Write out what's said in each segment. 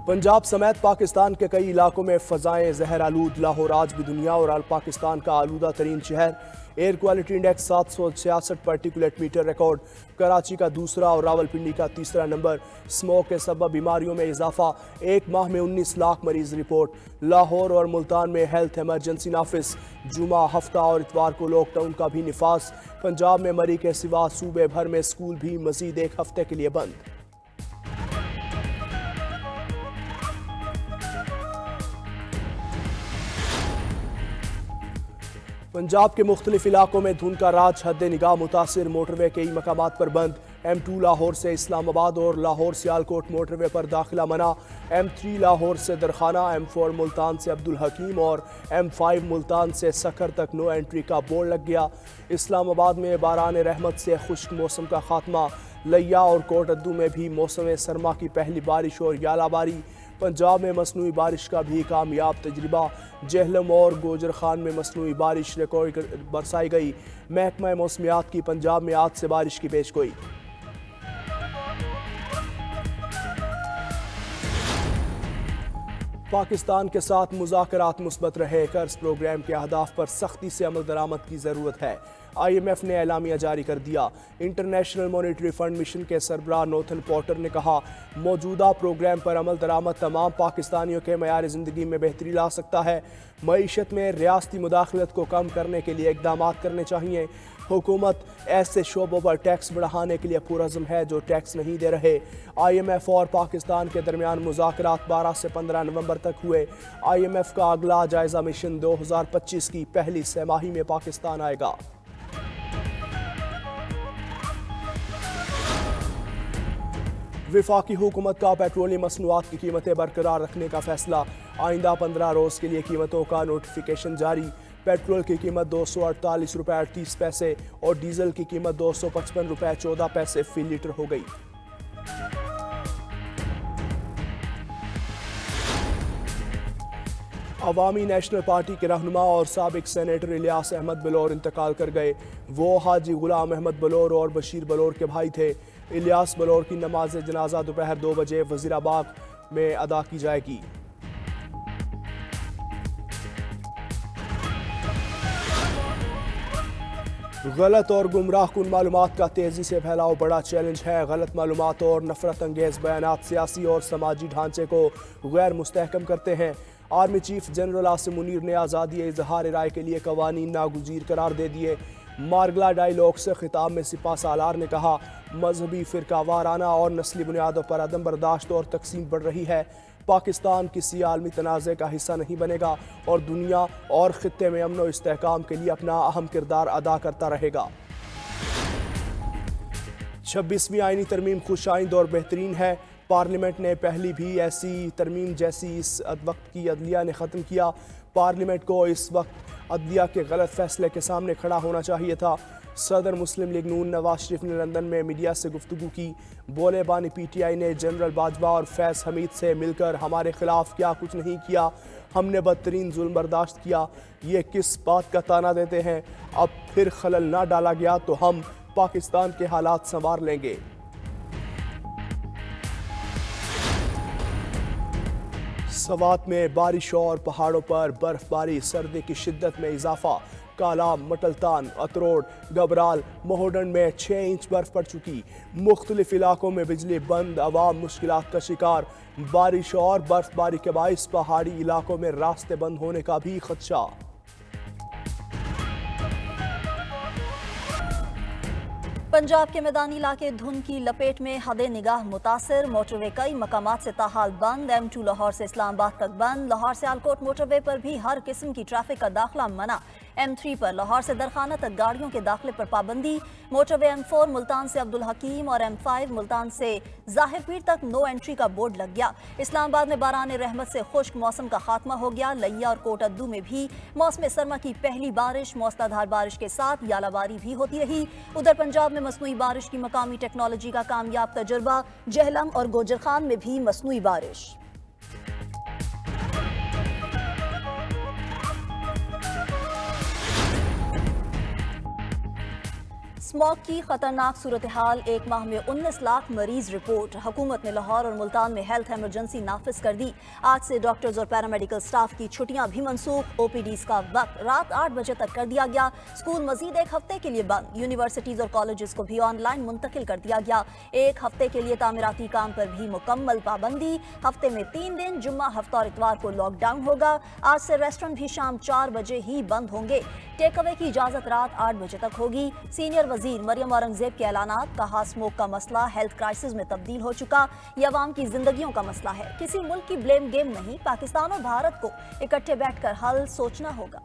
पंजाब समेत पाकिस्तान के कई इलाकों में फ़ज़ाएं ज़हर आलूद। लाहौर आज भी दुनिया और अल पाकिस्तान का आलूदा तरीन शहर। Air quality index 766 particulate metre record. Karachi का दूसरा और रावलपिंडी का तीसरा नंबर। स्मोक के सबब बीमारियों में इजाफा। एक माह में 19 लाख मरीज रिपोर्ट। लाहौर और मुल्तान में हेल्थ इमरजेंसी नाफिस। जुमा, हफ्ता और इतवार को लॉकडाउन का भी निफास। पंजाब में मरी के सिवा सूबे भर में स्कूल भी मजीद एक हफ्ते के लिए बंद। पंजाब के मुख्तलिफ इलाकों में धुंध का राज। हद निगाह मुतासिर मोटरवे कई मकामात पर बंद। M2 लाहौर से इस्लामाबाद और लाहौर सियालकोट मोटरवे पर दाखिला मना। M3 लाहौर से दरखाना, M4 मुल्तान से अब्दुल हकीम और M5 मुल्तान से सखर तक नो एंट्री का बोर्ड लग गया। इस्लामाबाद में बारान रहमत से खुश्क मौसम का खात्मा। लिया और कोटअद्दू में भी मौसम सरमा की पहली बारिश और यालाबारी। पंजाब में मसनूई बारिश का भी कामयाब तजर्बा। जहलम और गोजर खान में मसनूई बारिश रिकॉर्ड बरसाई गई। महकमा मौसमियात की पंजाब में आज से बारिश की पेशगोई। पाकिस्तान के साथ मुज़ाकरात मुस्बत रहे। कर्ज प्रोग्राम के अहदाफ पर सख्ती से अमल दरामद की ज़रूरत है। IMF ने एलामिया जारी कर दिया। इंटरनेशनल मॉनेटरी फंड मिशन के सरबराह नोथन पॉटर ने कहा, मौजूदा प्रोग्राम पर अमल दरामद तमाम पाकिस्तानियों के मयार ज़िंदगी में बेहतरी ला सकता है। मईशत में रियासती मुदाखलत को कम करने के लिए इकदाम करने चाहिए। हुकूमत ऐसे शोबों पर टैक्स बढ़ाने के लिए पुरज़्म है जो टैक्स नहीं दे रहे। IMF और पाकिस्तान के दरमियान मुज़ाकरात 12 से 15 नवंबर तक हुए। IMF का अगला जायज़ा मिशन 2025 की पहली छमाही में पाकिस्तान आएगा। वफाकी हुकूमत का पेट्रोलियम मसनूआत की कीमतें बरकरार रखने का फैसला। आइंदा 15 रोज़ के लिए कीमतों का नोटिफिकेशन जारी। पेट्रोल की कीमत 248 रुपये 38 पैसे और डीजल की कीमत 255 रुपये 14 पैसे फी लीटर हो गई। अवामी नेशनल पार्टी के रहनुमा और साबिक सेनेटर इलियास अहमद बलौर इंतकाल कर गए। वो हाजी गुलाम अहमद बलौर और बशीर बलौर के भाई थे। इलियास बलौर की नमाज जनाजा दोपहर 2 बजे वजीराबाद में अदा की जाएगी। गलत और गुमराह कुन मालूमात का तेज़ी से फैलाव बड़ा चैलेंज है। गलत मालूमात और नफरत अंगेज़ बयानात सियासी और समाजी ढांचे को गैर मुस्तहकम करते हैं। Army chief general Asim Munir ने आज़ादी इजहार राय के लिए कवानीन नागुज़ीर करार दे दिए। मारगला डायलॉग से खिताब में सिपा सालार ने कहा, मजहबी फ़िरका वाराना और नस्ली बुनियादों पर अदम बर्दाश्त और तकसीम बढ़ रही है। पाकिस्तान किसी आलमी तनाज़े का हिस्सा नहीं बनेगा और दुनिया और ख़ित्ते में अमन और इस्तेहकाम के लिए अपना अहम किरदार अदा करता रहेगा। 26वीं आईनी तरमीम खुशाइंद और बेहतरीन है। पार्लियामेंट ने पहली भी ऐसी तरमीम जैसी इस वक्त की अदलिया ने ख़त्म किया। पार्लियामेंट को इस वक्त अदलिया के गलत फैसले के सामने खड़ा होना चाहिए था। सदर मुस्लिम लीग नून नवाज शरीफ ने लंदन में मीडिया से गुफ्तगू की। बोले बानी PTI ने जनरल बाजवा और फैज़ हमीद से मिलकर हमारे खिलाफ क्या कुछ नहीं किया, हमने बदतरीन जुल्म बर्दाश्त किया। ये किस बात का ताना देते हैं? अब फिर खलल ना डाला गया तो हम पाकिस्तान के हालात संवार लेंगे। सवात में बारिश और पहाड़ों पर बर्फबारी। सर्दी की शिद्दत में इजाफा। कालाम, मटलतान, अतरोड़, गबराल, मोहडन में 6 इंच बर्फ पड़ चुकी। मुख्तलिफ इलाकों में बिजली बंद, अवाम मुश्किलात का शिकार। बारिश और बर्फबारी के बाइस पहाड़ी इलाकों में रास्ते बंद होने का भी खदशा। पंजाब के मैदानी इलाके धुंध की लपेट में। हदे निगाह मुतासिर। मोटरवे कई मकामात से ताहाल बंद। M2 लाहौर से इस्लामाबाद तक बंद। लाहौर से आलकोट मोटरवे पर भी हर किस्म की ट्रैफिक का दाखिला मना। M3 पर लाहौर से दरखाना तक गाड़ियों के दाखिले पर पाबंदी। मोटरवे M4 मुल्तान से अब्दुल हकीम और M5 मुल्तान से जाहिरपीर तक नो एंट्री का बोर्ड लग गया। इस्लामाबाद में बारान रहमत से खुश्क मौसम का खात्मा हो गया। लिया और कोटअद्दू में भी मौसम सरमा की पहली बारिश। मौसलाधार बारिश के साथ यालाबारी भी होती रही। उधर पंजाब में मसनूई बारिश की मकामी टेक्नोलॉजी का कामयाब तजुर्बा। जहलम और गोजर खान में भी मसनूई बारिश। स्मॉग की खतरनाक सूरत हाल, एक माह में 19 लाख मरीज रिपोर्ट। हुकूमत ने लाहौर और मुल्तान में हेल्थ इमरजेंसी नाफिज कर दी। आज से डॉक्टर्स और पैरामेडिकल स्टाफ की छुट्टियां भी मनसूख। ओपीडीज का वक्त रात 8 बजे तक कर दिया गया। स्कूल मजीद एक हफ्ते के लिए बंद। यूनिवर्सिटीज और कॉलेजेस को भी ऑनलाइन मुंतकिल कर दिया गया। एक हफ्ते के लिए तामीराती काम पर भी मुकम्मल पाबंदी। हफ्ते में 3 दिन जुम्मा, हफ्ता और इतवार को लॉकडाउन होगा। आज से रेस्टोरेंट भी शाम 4 बजे ही बंद होंगे। टेक अवे की इजाजत रात 8 बजे तक होगी। सीनियर वजीर मरियम औरंगजेब के ऐलानात, कहा स्मोक का मसला हेल्थ क्राइसिस में तब्दील हो चुका। यह अवाम की जिंदगियों का मसला है, किसी मुल्क की ब्लेम गेम नहीं। पाकिस्तान और भारत को इकट्ठे बैठकर हल सोचना होगा।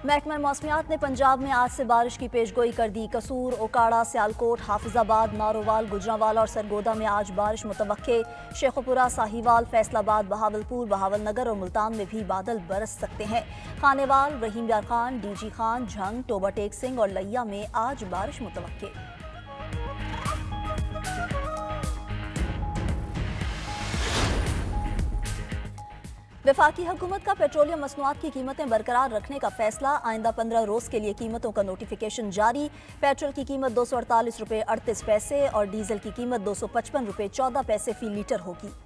महकमा मौसमियात ने पंजाब में आज से बारिश की पेशगोई कर दी। कसूर, ओकाड़ा, सियालकोट, हाफिजाबाद, नारोवाल, गुजरांवाला और सरगोदा में आज बारिश मुतवक्के। शेखुपुरा, साहिवाल, फैसलाबाद, बहावलपुर, बहावलनगर और मुल्तान में भी बादल बरस सकते हैं। खानेवाल, रहीम यार खान, डीजी खान, झंग, टोबा टेक सिंह और लैया में आज बारिश मुतवक्के। वफाकी हुकूमत का पेट्रोलियम मसनूआत की कीमतें बरकरार रखने का फैसला। आइंदा 15 रोज के लिए कीमतों का नोटिफिकेशन जारी। पेट्रोल की कीमत 248 रुपये 38 पैसे और डीजल की कीमत 255 रुपये 14 पैसे फी लीटर होगी।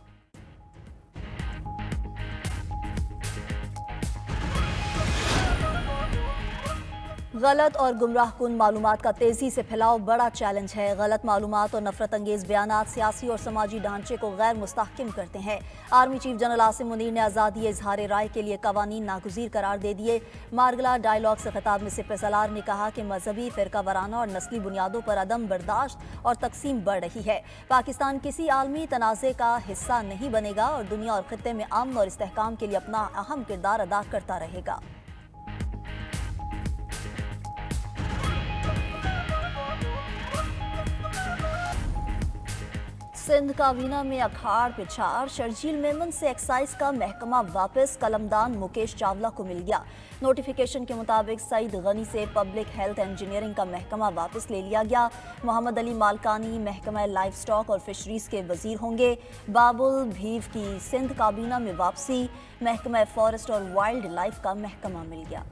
गलत और गुमराह कुन मालूमात का तेजी से फैलाव बड़ा चैलेंज है। गलत मालूमात और नफरत अंगेज बयानात सियासी और समाजी ढांचे को गैर मुस्तहकम करते हैं। Army chief general Asim Munir ने आज़ादी इजहार राय के लिए कवानीन नागुज़ीर करार दे दिए। मारगला डायलॉग से खिताब में सिपह सलार ने कहा कि मजहबी, फिरका वाराना और नस्ली बुनियादों पर अदम बर्दाश्त और तकसीम बढ़ रही है। पाकिस्तान किसी आलमी तनाज़े का हिस्सा नहीं बनेगा और दुनिया और खित्ते में अमन और इस्तेहकाम के लिए अपना अहम किरदार अदा करता रहेगा। सिंध काबीना में अखाड़ पिछाड़, शर्जील मेमन से एक्साइज का महकमा वापस। कलमदान मुकेश चावला को मिल गया। नोटिफिकेशन के मुताबिक सईद गनी से पब्लिक हेल्थ इंजीनियरिंग का महकमा वापस ले लिया गया। मोहम्मद अली मालकानी महकमा लाइफ स्टॉक और फिशरीज के वजीर होंगे। बाबुल भीव की सिंध काबीना में वापसी। महकमा फॉरेस्ट और वाइल्ड लाइफ का महकमा मिल गया।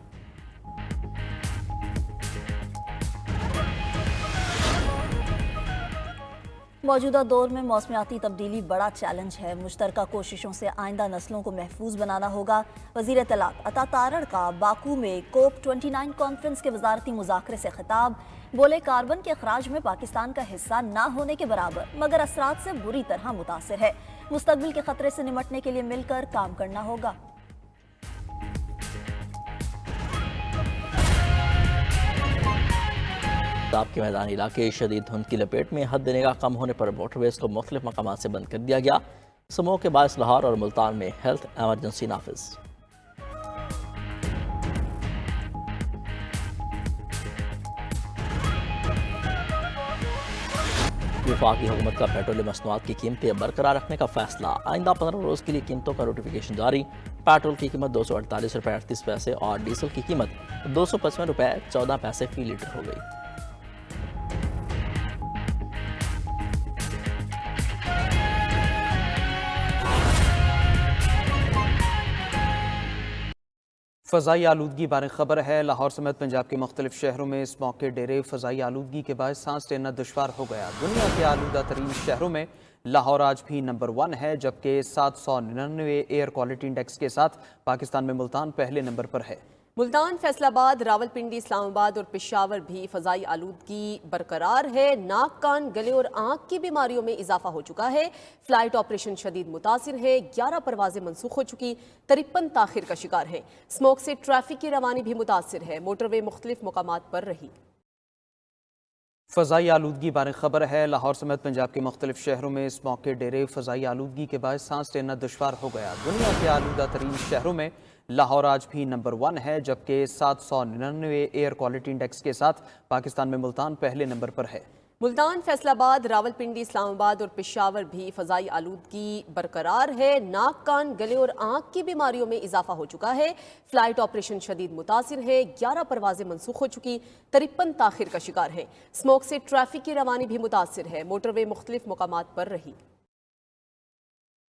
मौजूदा दौर में मौसमियाती तब्दीली बड़ा चैलेंज है। मुश्तरका कोशिशों से आइंदा नस्लों को महफूज बनाना होगा। वज़ीर इत्तलात अता तारड़ का बाकू में COP 29 कॉन्फ्रेंस के वजारती मुज़ाकरे से खिताब। बोले, कार्बन के अखराज में पाकिस्तान का हिस्सा ना होने के बराबर, मगर असरात से बुरी तरह मुतासिर है। मुस्तकबिल के खतरे से निमटने के लिए मिलकर काम करना होगा। पंजाब के मैदानी इलाके शदीद धुंध की लपेट में, हद निगाह कम होने पर मोटरवेज को मुख्तलिफ मकामात से बंद कर दिया गया। स्मोक के बायस लाहौर और मुल्तान में हेल्थ एमरजेंसी नाफिज। वफाकी हुकूमत का पेट्रोलियम मसनूआत की कीमतें बरकरार रखने का फैसला। आइंदा 15 रोज के लिए कीमतों का नोटिफिकेशन जारी। पेट्रोल की कीमत 248 रुपये 38 पैसे और डीजल की कीमत 255 रुपये 14 पैसे फी लीटर हो गई। फ़ज़ाई आलूदगी बारे खबर है। लाहौर समेत पंजाब के मुख्तलिफ शहरों में इस मौके डेरे फ़ज़ाई आलूदगी के बाद सांस लेना दुश्वार हो गया। दुनिया के आलूदा तरीन शहरों में लाहौर आज भी नंबर 1 है, जबकि 799 एयर क्वालिटी इंडेक्स के साथ पाकिस्तान में मुल्तान पहले नंबर पर है। मुल्तान, फैसलाबाद, रावलपिंडी, इस्लामाबाद और पेशावर भी फ़ज़ाई आलूदगी बरकरार है। नाक, कान, गले और आँख की बीमारियों में इजाफा हो चुका है। फ्लाइट ऑपरेशन शदीद मुतासिर है। 11 परवाजें मनसूख हो चुकी, 53 ताखिर का शिकार है। स्मोक से ट्रैफिक की रवानी भी मुतासिर है। मोटरवे मुख्तलिफ मकामात पर रही। फ़ज़ाई आलूदगी बारे खबर है। लाहौर समेत पंजाब के मुख्तलिफ शहरों में इस मौके डेरे फ़ज़ाई आलूदगी के बाद सांस लेना दुश्वार हो गया। दुनिया के आलूदा तरीन शहरों में लाहौर आज भी नंबर 1 है, जबकि 799 एयर क्वालिटी इंडेक्स के साथ पाकिस्तान में मुल्तान पहले नंबर पर है। मुल्तान, फैसलाबाद, रावलपिंडी, इस्लामाबाद और पेशावर भी फ़ज़ाई आलूदगी बरकरार है। नाक, कान, गले और आँख की बीमारियों में इजाफा हो चुका है। फ्लाइट ऑपरेशन शदीद मुतासिर है। 11 परवाजें मनसूख हो चुकी, 53 ताखिर का शिकार है। स्मोक से ट्रैफिक की रवानी भी मुतासिर है। मोटरवे मुख्तलिफ मकामात पर रही।